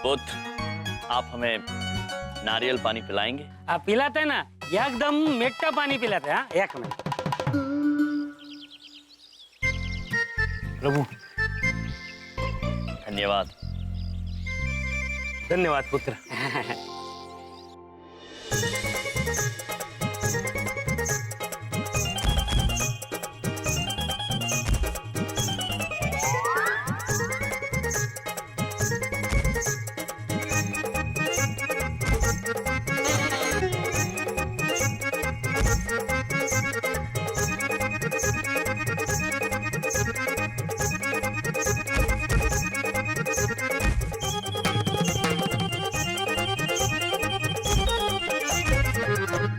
पुत्र, आप हमें नारियल पानी पिलाएंगे? आप पिलाते ना, एकदम मीठा पानी पिलाते। हाँ, एक मिनट। प्रभु धन्यवाद। धन्यवाद पुत्र।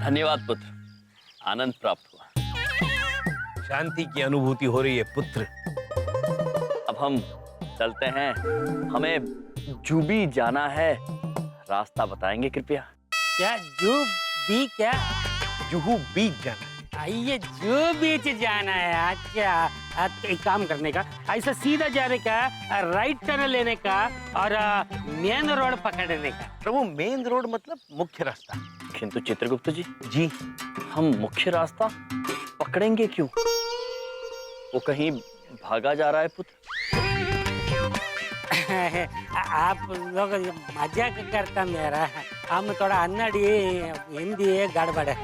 धन्यवाद पुत्र, आनंद प्राप्त हुआ। शांति की अनुभूति हो रही है पुत्र। अब हम चलते हैं, हमें जूबी जाना है, रास्ता बताएंगे कृपया? क्या जू बी क्या? जुहू बीच जाना। ये जू बीच जाना है। अच्छा, एक काम करने का, ऐसा सीधा जाने का, राइट टर्न लेने का और मेन रोड पकड़ने का। प्रभु मेन रोड मतलब मुख्य रास्ता। किंतु चित्रगुप्त जी, जी हम मुख्य रास्ता पकड़ेंगे क्यों? वो कहीं भागा जा रहा है पुत्र। आप लोग मजाक करता मेरा, हम थोड़ा अन्नड़ी हिंदी गड़बड़ है।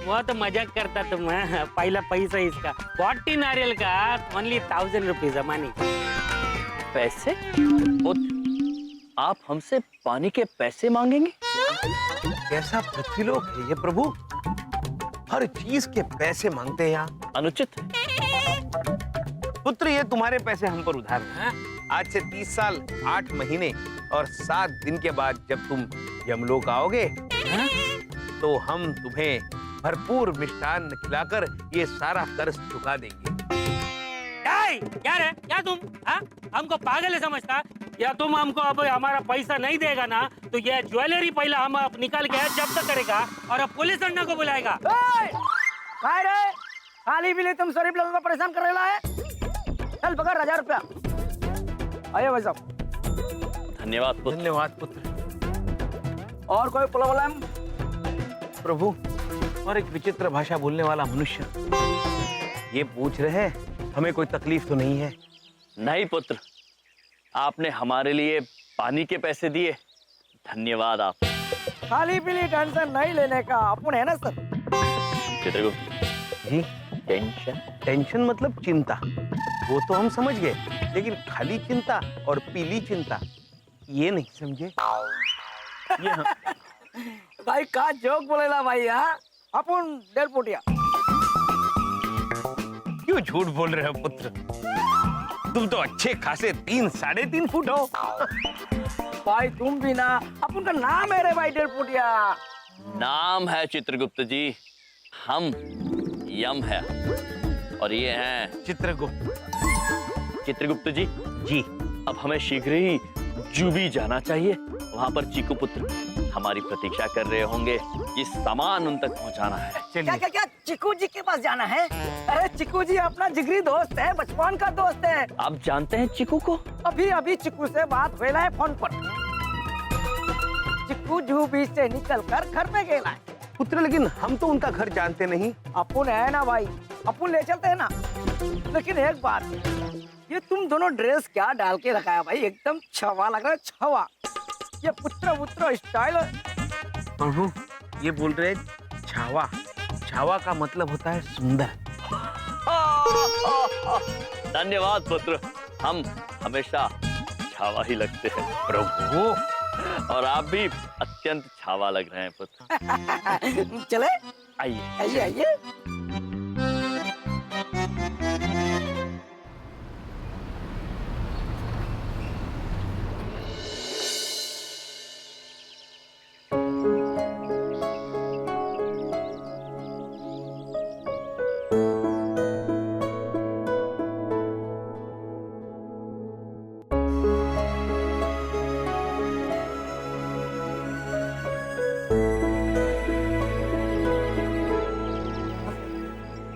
वो तो मजाक करता तुम। पहला पैसा इसका 40 नारियल का ओनली 1000 रुपीज मनी। पैसे? पुत्र, आप हमसे पानी के पैसे मांगेंगे? कैसा पृथ्वीलोक है ये प्रभु, हर चीज के पैसे मांगते हैं यहाँ। अनुचित है। पुत्र ये तुम्हारे पैसे हम पर उधार हैं। आज से 30 साल 8 महीने और 7 दिन के बाद जब तुम यमलोक आओगे तो हम तुम्हें भरपूर मिष्टान्न खिलाकर ये सारा कर्ज चुका देंगे। क्या रे? क्या तुम हमको पागल है समझता? या तुम हमको अब हमारा पैसा नहीं देगा ना तो ये ज्वेलरी पहला हम निकाल के जब्त करेगा और अब पुलिस अन्ना को बुलाएगा। काय रे? खाली भी तुम गरीब लोगों को परेशान कर रहा है। चल पकड़ 1000 रुपया। आइए भाई साहब। धन्यवाद पुत्र। धन्यवाद पुत्र। और कोई प्रॉब्लम? प्रभु और एक विचित्र भाषा बोलने वाला मनुष्य ये पूछ रहे हैं हमें कोई तकलीफ तो नहीं है? नहीं पुत्र, आपने हमारे लिए पानी के पैसे दिए, धन्यवाद आप। खाली पीली टेंशन नहीं लेने का, अपन है ना सर। चित्रगुप्त जी टेंशन? टेंशन मतलब चिंता, वो तो हम समझ गए, लेकिन खाली चिंता और पीली चिंता ये नहीं समझे। भाई का जोक बोलेला भाई। हाँ अपन 1.5 फुटिया। क्यों झूठ बोल रहे हो पुत्र, तुम तो अच्छे खासे 3 साढ़े 3 फुट हो। भाई तुम भी ना, अपन का नाम है रे भाई 1.5 फुटिया। नाम है चित्रगुप्त जी, हम यम है और ये हैं चित्रगुप्त। चित्रगुप्त जी। जी अब हमें शीघ्र ही जूबी जाना चाहिए, वहाँ पर चीकू पुत्र हमारी प्रतीक्षा कर रहे होंगे, ये सामान उन तक पहुँचाना है। क्या क्या क्या चिकू जी के पास जाना है? अरे चिकू जी अपना जिगरी दोस्त है, बचपन का दोस्त है। आप जानते हैं चिकू को? अभी अभी चिकू से बात हुई है फोन पर। चिकू जू बीच से निकल कर घर पे गया है। पुत्र लेकिन हम तो उनका घर जानते नहीं। अपन है ना भाई, अपन ले चलते हैं ना। लेकिन एक बात, ये तुम दोनों ड्रेस क्या डाल के रखा है भाई, एकदम छवा लग रहा है, छवा। ये पुत्र स्टाइल। प्रभु ये बोल रहे छावा, छावा का मतलब होता है सुंदर। धन्यवाद पुत्र, हम हमेशा छावा ही लगते हैं प्रभु। और आप भी अत्यंत छावा लग रहे हैं पुत्र। चले आइए आइए आइए।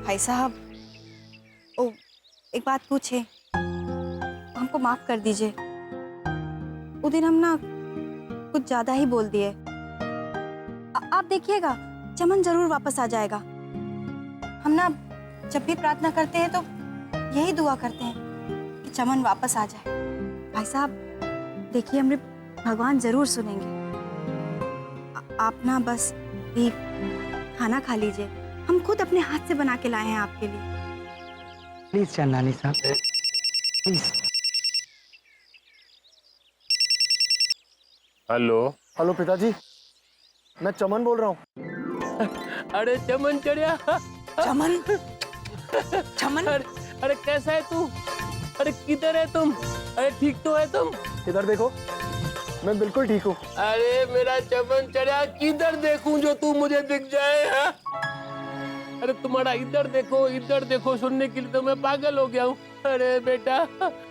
भाई साहब, ओ एक बात पूछे, हमको माफ कर दीजिए। उस दिन हम ना कुछ ज्यादा ही बोल दिए। आप देखिएगा चमन जरूर वापस आ जाएगा। हम ना जब भी प्रार्थना करते हैं तो यही दुआ करते हैं कि चमन वापस आ जाए। भाई साहब देखिए, हमें भगवान जरूर सुनेंगे। आप ना बस ये खाना खा लीजिए, हम खुद अपने हाथ से बना के लाए हैं आपके लिए। प्लीज चंदानी साहब, प्लीज। हेलो। हेलो पिताजी, मैं चमन बोल रहा हूँ। अरे चमन चढ़िया। चमन, चमन, अरे कैसा है तू? अरे किधर है तुम? अरे ठीक तो है तुम? इधर देखो, मैं बिल्कुल ठीक हूँ। अरे मेरा चमन चढ़िया, किधर देखूं जो तू मुझे दिख जाए? हा? अरे तुम्हारा इधर देखो सुनने के लिए तो मैं पागल हो गया हूँ। अरे बेटा,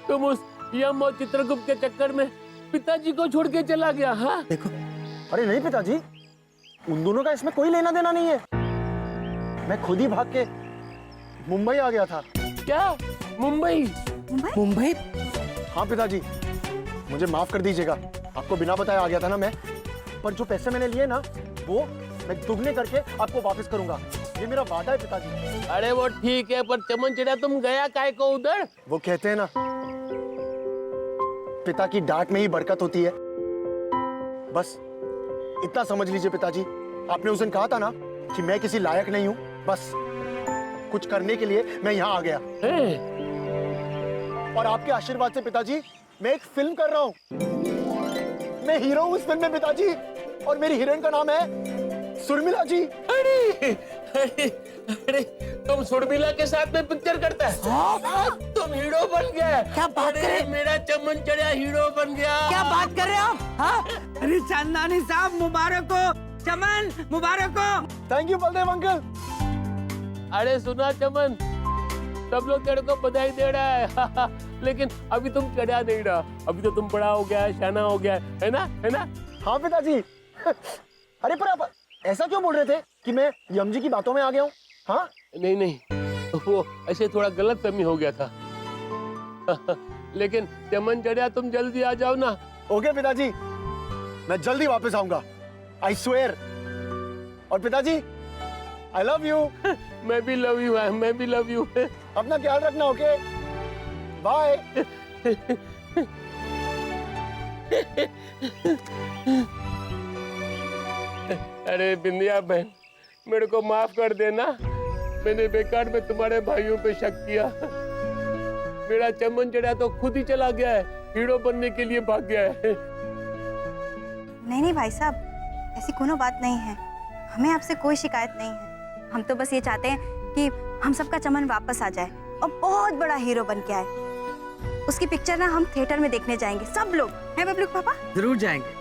तुम उस यम और चित्रगुप्त के चक्कर में पिताजी को छोड़ के चला गया। हाँ देखो, अरे नहीं पिताजी, उन दोनों का इसमें कोई लेना देना नहीं है। मैं खुद ही भाग के मुंबई आ गया था। क्या? मुंबई? मुंबई? हाँ पिताजी, मुझे माफ कर दीजिएगा, आपको बिना बताए आ गया था ना मैं। पर जो पैसे मैंने लिए ना, वो मैं दुगने करके आपको वापस करूंगा, ये मेरा वादा है पिताजी। अरे वो ठीक है, पर चमन चढ़िया तुम गया काहे को उधर? वो कहते हैं ना, पिता की डांट में ही बरकत होती है। बस इतना समझ लीजिए पिताजी, आपने उस दिन कहा था ना कि मैं किसी लायक नहीं हूँ, बस कुछ करने के लिए मैं यहाँ आ गया। और आपके आशीर्वाद से पिताजी मैं एक फिल्म कर रहा हूँ। मैं हीरो हूँ उस फिल्म में पिताजी, और मेरी हीरोइन का नाम है सुरमिला जी। अरे अरे अरे, तुम सुरमिला के साथ में पिक्चर करता है? हाँ? तुम हीरो बन गया। क्या बात कर रहे हैं? मेरा चमन चढ़िया हीरो बन गया। क्या बात कर रहे हो आप? हाँ? अरे चंदानी साहब मुबारक हो, चमन मुबारक हो। Thank you Baldev uncle. अरे सुना चमन, सब लोग तेरे को बधाई दे रहा है लेकिन अभी तुम चढ़ा नहीं रहा, अभी तो तुम बड़ा हो गया है, शाना हो गया है ना? है ना? हाँ पिताजी। अरे पर आप ऐसा क्यों बोल रहे थे कि मैं यम जी की बातों में आ गया हूँ? हाँ? नहीं नहीं, वो ऐसे थोड़ा गलत फहमी हो गया था लेकिन चमन चढ़िया तुम जल्दी आ जाओ ना। ओके पिताजी, मैं जल्दी वापस आऊंगा, आई स्वेयर। और पिताजी, आई लव यू। मैं भी लव यू, मैं भी लव यू। अपना ख्याल रखना, ओके? बाय। अरे बिंदिया बहन, मेरे को माफ कर देना, मैंने बेकार में तुम्हारे भाइयों पे शक किया। मेरा चमन चढ़िया तो खुद ही चला गया है, हीरो बनने के लिए भाग गया है। नहीं भाई साहब, ऐसी कोनो बात नहीं है, हमें आपसे कोई शिकायत नहीं है। हम तो बस ये चाहते हैं कि हम सबका चमन वापस आ जाए और बहुत बड़ा हीरो बन के आए। उसकी पिक्चर ना हम थिएटर में देखने जाएंगे, सब लोग। हैं बबलू पापा? जरूर जाएंगे।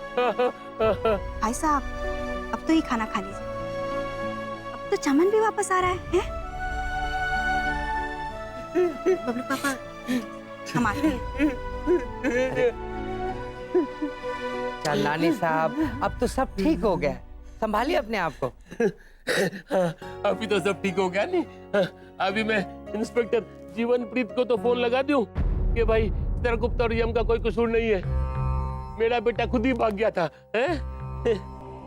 भाई साहब अब तो ही खाना खा लीजिए, अब तो चमन भी वापस आ रहा है? बबलू पापा हम आते हैं। चंदानी साहब अब तो सब ठीक हो गया, संभालिए अपने आप को। अभी तो सब ठीक हो गया नहीं? अभी मैं इंस्पेक्टर जीवनप्रीत को तो फोन लगा दूं कि भाई चित्रगुप्त और यम का कोई कसूर नहीं है, मेरा बेटा खुद ही भाग गया था।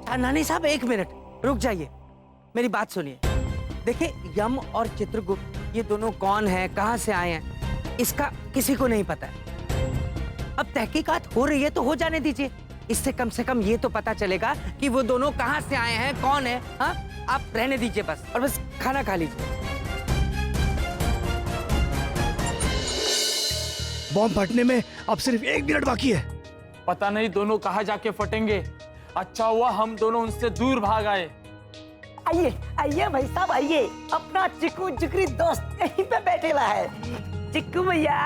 चंदानी साहब एक मिनट रुक जाइए, मेरी बात सुनिए। देखिए, यम और चित्रगुप्त ये दोनों कौन हैं, कहां से आए हैं, इसका किसी को नहीं पता है। अब तहकीकात हो रही है तो हो जाने दीजिए, इससे कम से कम ये तो पता चलेगा कि वो दोनों कहां से आए हैं, कौन है। हाँ, आप रहने दीजिए बस, और बस खाना खा लीजिए। बॉम्ब फटने में अब सिर्फ 1 मिनट बाकी है। पता नहीं दोनों कहाँ जाके फटेंगे। अच्छा हुआ हम दोनों उनसे दूर भाग आए। आइए आइए भाई साहब आइए, अपना चिक्कू जिगरी दोस्त यहीं पे बैठेला है। चिक्कू भैया,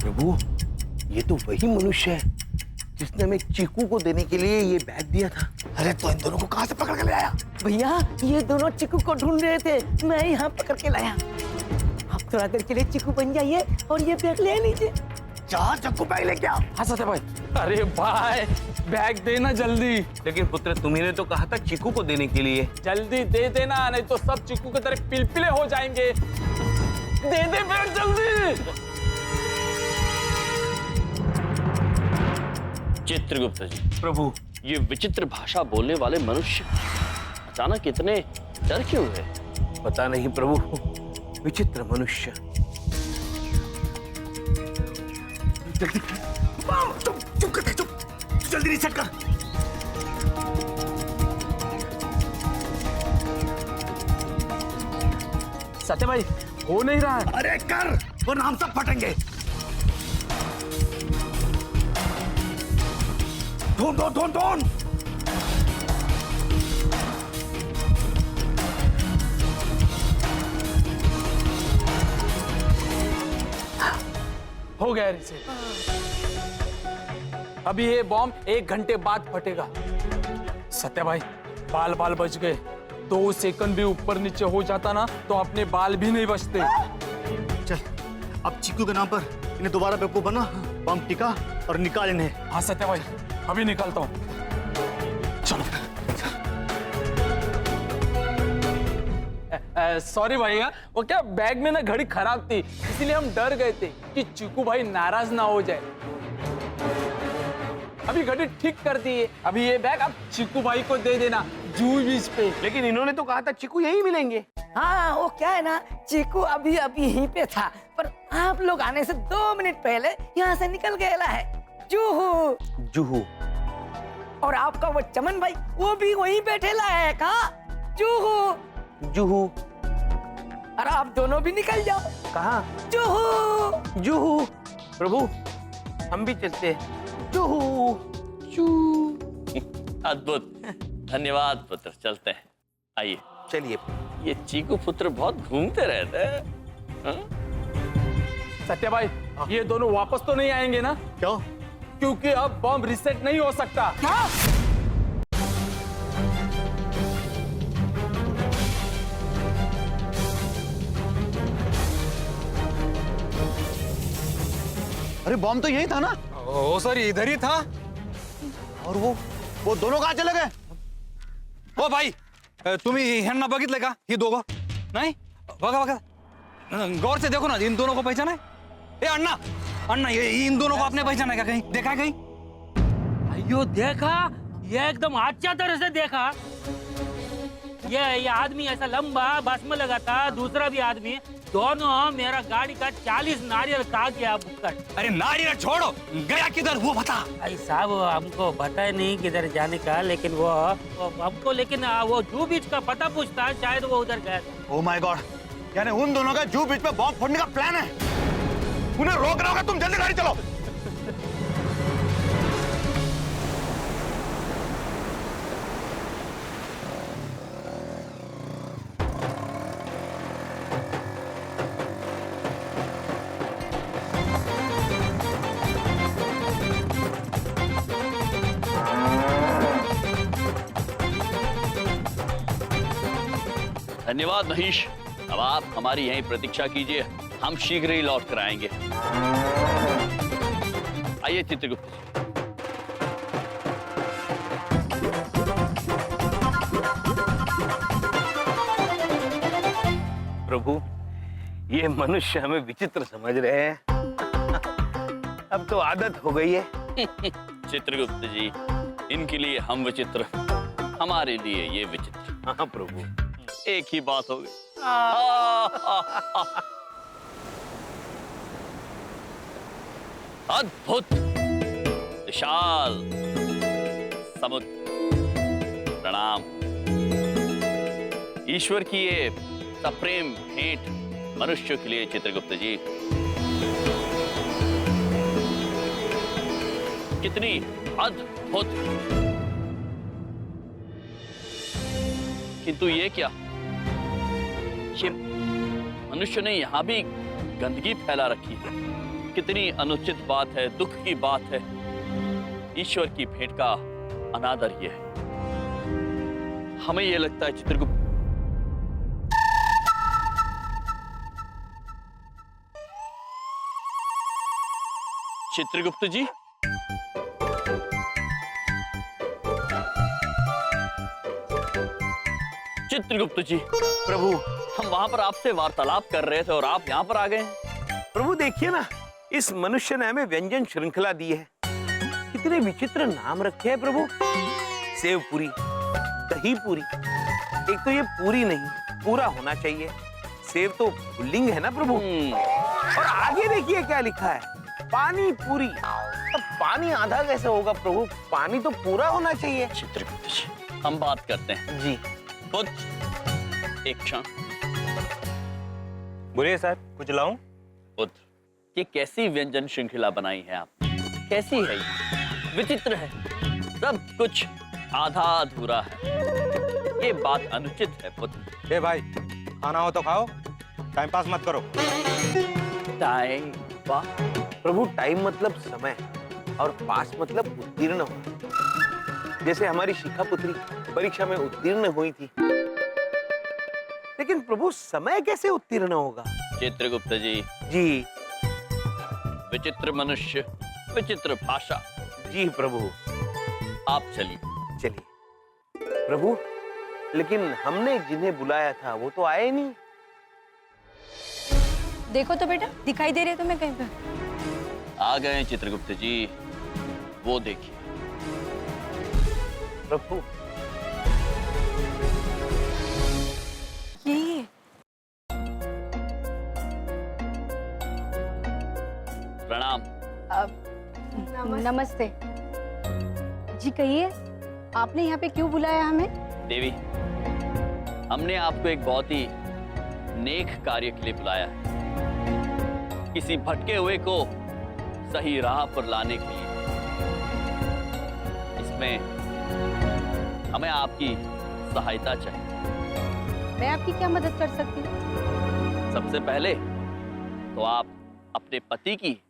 प्रभु, ये तो वही मनुष्य है जिसने हमें चीकू को देने के लिए ये बैग दिया था। अरे तो इन दोनों को कहां से पकड़ कर ले आया? भैया ये दोनों चिक्कू को ढूंढ रहे थे, मैं यहाँ पकड़ के लाया। अब थोड़ा देर के लिए चिकू बन जाइए और ये बैग ले लीजिए। जा चक्कू बैग लेके आओ। हाँ सत्या भाई। अरे भाई बैग देना जल्दी। लेकिन पुत्र तुम्ही ने तो कहा था चीकू को देने के लिए। जल्दी दे देना, नहीं तो सब चिकू की तरह पिलपिले हो जाएंगे। दे दे बैग जल्दी। चित्रगुप्त जी, प्रभु ये विचित्र भाषा बोलने वाले मनुष्य अचानक इतने डर क्यों हुए? पता नहीं प्रभु, विचित्र मनुष्य। जल्दी चुप चुप कर, चुप जल्दी रीसेट कर। सत्या भाई हो नहीं रहा है। अरे कर, वरना हम सब फटेंगे। ढूंढ ढूंढ ढूंढ ढूंढ। हो गया रिसेट। अभी ये बॉम्ब 1 घंटे बाद फटेगा। सत्या भाई बाल बाल बच गए। 2 सेकंड भी ऊपर नीचे हो जाता ना तो अपने बाल भी नहीं बचते। चल अब चीकू के नाम पर इन्हें दोबारा बेवकूफ बना, बम टिका और निकाल इन्हें। हाँ सत्या भाई अभी निकलता हूँ। चलो। सॉरी भैया, वो क्या बैग में ना घड़ी खराब थी, इसलिए हम डर गए थे कि चिकू भाई नाराज ना हो जाए। अभी घड़ी ठीक कर दी है। अभी ये बैग आप चिकू भाई को दे देना जूही बीच पे। लेकिन इन्होंने तो कहा था चीकू यहीं मिलेंगे। हाँ वो क्या है ना, चीकू अभी अभी यहीं पे था, पर आप लोग आने से 2 मिनट पहले यहाँ से निकल गया है। जूहू जूहू और आपका वो चमन भाई वो भी वहीं बैठे है। कहाँ? जूहू जूहू। और आप दोनों भी निकल जाओ। कहाँ? जूहू जूहू। प्रभु हम भी चलते हैं। जूहू। अद्भुत, धन्यवाद पुत्र, चलते हैं। आइए। चलिए। ये चीकू पुत्र बहुत घूमते रहते हैं। हाँ? सत्या भाई ये दोनों वापस तो नहीं आएंगे ना? क्यों? क्योंकि अब बॉम्ब रिसेट नहीं हो सकता। क्या? अरे बॉम्ब तो यही था ना? ओ सर इधर ही था। और वो दोनों कहाँ चले गए? ओ भाई तुम्ही ह्यांना बघितलं का? ही दोघं नाही? बघा बघा गौर से देखो ना, इन दोनों को पहचाना है? ए अन्ना अन्ना, ये इन दोनों को आपने पहचाना है क्या? कहीं देखा है कहीं? अयो देखा, ये एकदम अच्छा तरह से देखा। ये आदमी ऐसा लंबा बस में लगा था, दूसरा भी आदमी, दोनों मेरा गाड़ी का 40 नारियल खा गया बुक्कड़। अरे नारियल छोड़ो, गया किधर वो बता। भाई साहब हमको पता नहीं किधर जाने का, लेकिन वो हमको वो जू बीच का पता पूछता, शायद वो उधर गया था। ओह माय गॉड, यानी उन दोनों का जू बीच पे बॉम्ब फोड़ने का प्लान है। उन्हें रोक रहा होगा, तुम जल्दी गाड़ी चलो। धन्यवाद महेश। अब आप हमारी यहीं प्रतीक्षा कीजिए, हम शीघ्र ही लौट कर आएंगे। आइए चित्रगुप्त जी। प्रभु ये मनुष्य हमें विचित्र समझ रहे हैं। अब तो आदत हो गई है। चित्रगुप्त जी, इनके लिए हम विचित्र, हमारे लिए ये विचित्र। हाँ प्रभु, एक ही बात हो गई। अद्भुत विशाल समुद्र, प्रणाम। ईश्वर की ये सप्रेम भेंट मनुष्य के लिए चित्रगुप्त जी, कितनी अद्भुत। किंतु ये क्या, ये मनुष्य ने यहां भी गंदगी फैला रखी है। कितनी अनुचित बात है, दुख की बात है। ईश्वर की भेंट का अनादर ये है। हमें ये लगता है चित्रगुप्त, चित्रगुप्त जी, चित्रगुप्त जी, प्रभु हम वहां पर आपसे वार्तालाप कर रहे थे और आप यहाँ पर आ गए हैं। प्रभु देखिए ना, इस मनुष्य ने हमें व्यंजन श्रृंखला दी है। कितने विचित्र नाम रखे हैं प्रभु। सेव पूरी, दही पूरी। एक तो ये पूरी नहीं, पूरा होना चाहिए। सेव तो पुल्लिंग है ना प्रभु। और आगे देखिए क्या लिखा है, पानी पूरी। अब पानी आधा कैसे होगा प्रभु, पानी तो पूरा होना चाहिए। चित्रगुप्त जी, हम बात करते हैं। जी पुत्र, एक क्षण। बोलिए साहब, कुछ लाऊं? पुत्र, ये कैसी व्यंजन श्रृंखला बनाई है आपने? कैसी है ये? विचित्र है, सब कुछ आधा अधूरा है। ये बात अनुचित है पुत्र। ए भाई, खाना हो तो खाओ, टाइम पास मत करो। टाइम वाह, प्रभु टाइम मतलब समय और पास मतलब उत्तीर्ण होना। जैसे हमारी शिखा पुत्री परीक्षा में उत्तीर्ण हुई थी, लेकिन प्रभु समय कैसे उत्तीर्ण होगा? चित्रगुप्त जी, जी विचित्र मनुष्य, विचित्र भाषा। जी प्रभु। आप चलिए। चलिए प्रभु, लेकिन हमने जिन्हें बुलाया था वो तो आए नहीं। देखो तो बेटा, दिखाई दे रहे तुम्हें कहीं पे? आ गए चित्रगुप्त जी, वो देखिए। प्रभु ये प्रणाम। नमस्ते जी। कहिए, आपने यहाँ पे क्यों बुलाया हमें? देवी, हमने आपको एक बहुत ही नेक कार्य के लिए बुलाया है। किसी भटके हुए को सही राह पर लाने के लिए। इसमें हमें आपकी सहायता चाहिए। मैं आपकी क्या मदद कर सकती हूँ? सबसे पहले तो आप अपने पति की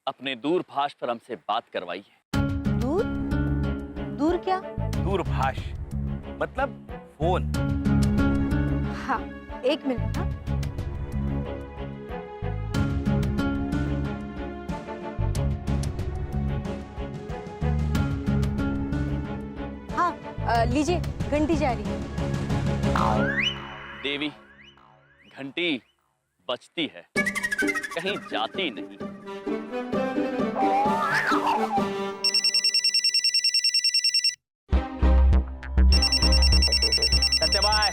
अपने दूरभाष पर हमसे बात करवाइए। दूर? दूर क्या? दूरभाष मतलब फोन। हाँ, एक मिनट। हाँ, लीजिए, घंटी जा रही है। देवी, घंटी बजती है, कहीं जाती नहीं। सत्यभाई,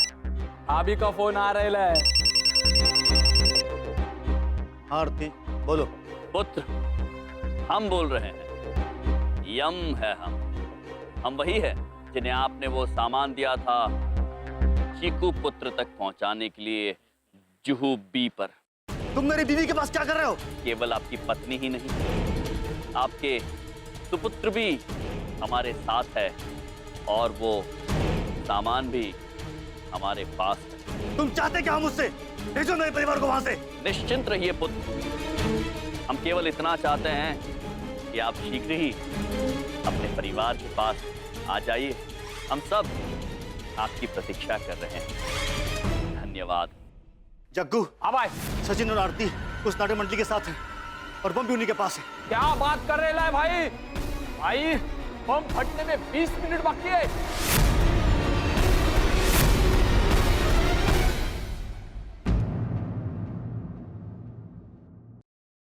भाभी का फोन आ रहा है। आरती बोलो। पुत्र, हम बोल रहे हैं। यम है हम वही है जिन्हें आपने वो सामान दिया था चीकू पुत्र तक पहुंचाने के लिए जुहू बी पर। तुम मेरी बीवी के पास क्या कर रहे हो? केवल आपकी पत्नी ही नहीं, आपके सुपुत्र भी हमारे साथ है और वो सामान भी हमारे पास है। तुम चाहते क्या मुझसे? भेजो मेरे परिवार को वहां से। निश्चिंत रहिए पुत्र, हम केवल इतना चाहते हैं कि आप शीघ्र ही अपने परिवार के पास आ जाइए। हम सब आपकी प्रतीक्षा कर रहे हैं। धन्यवाद। जग्गू, अब आए। सचिन और आरती उस नाट्य मंडली के साथ है और बम भी उन्हीं के पास है। क्या बात कर रहे हैं भाई? भाई, बम फटने में 20 मिनट बाकी है।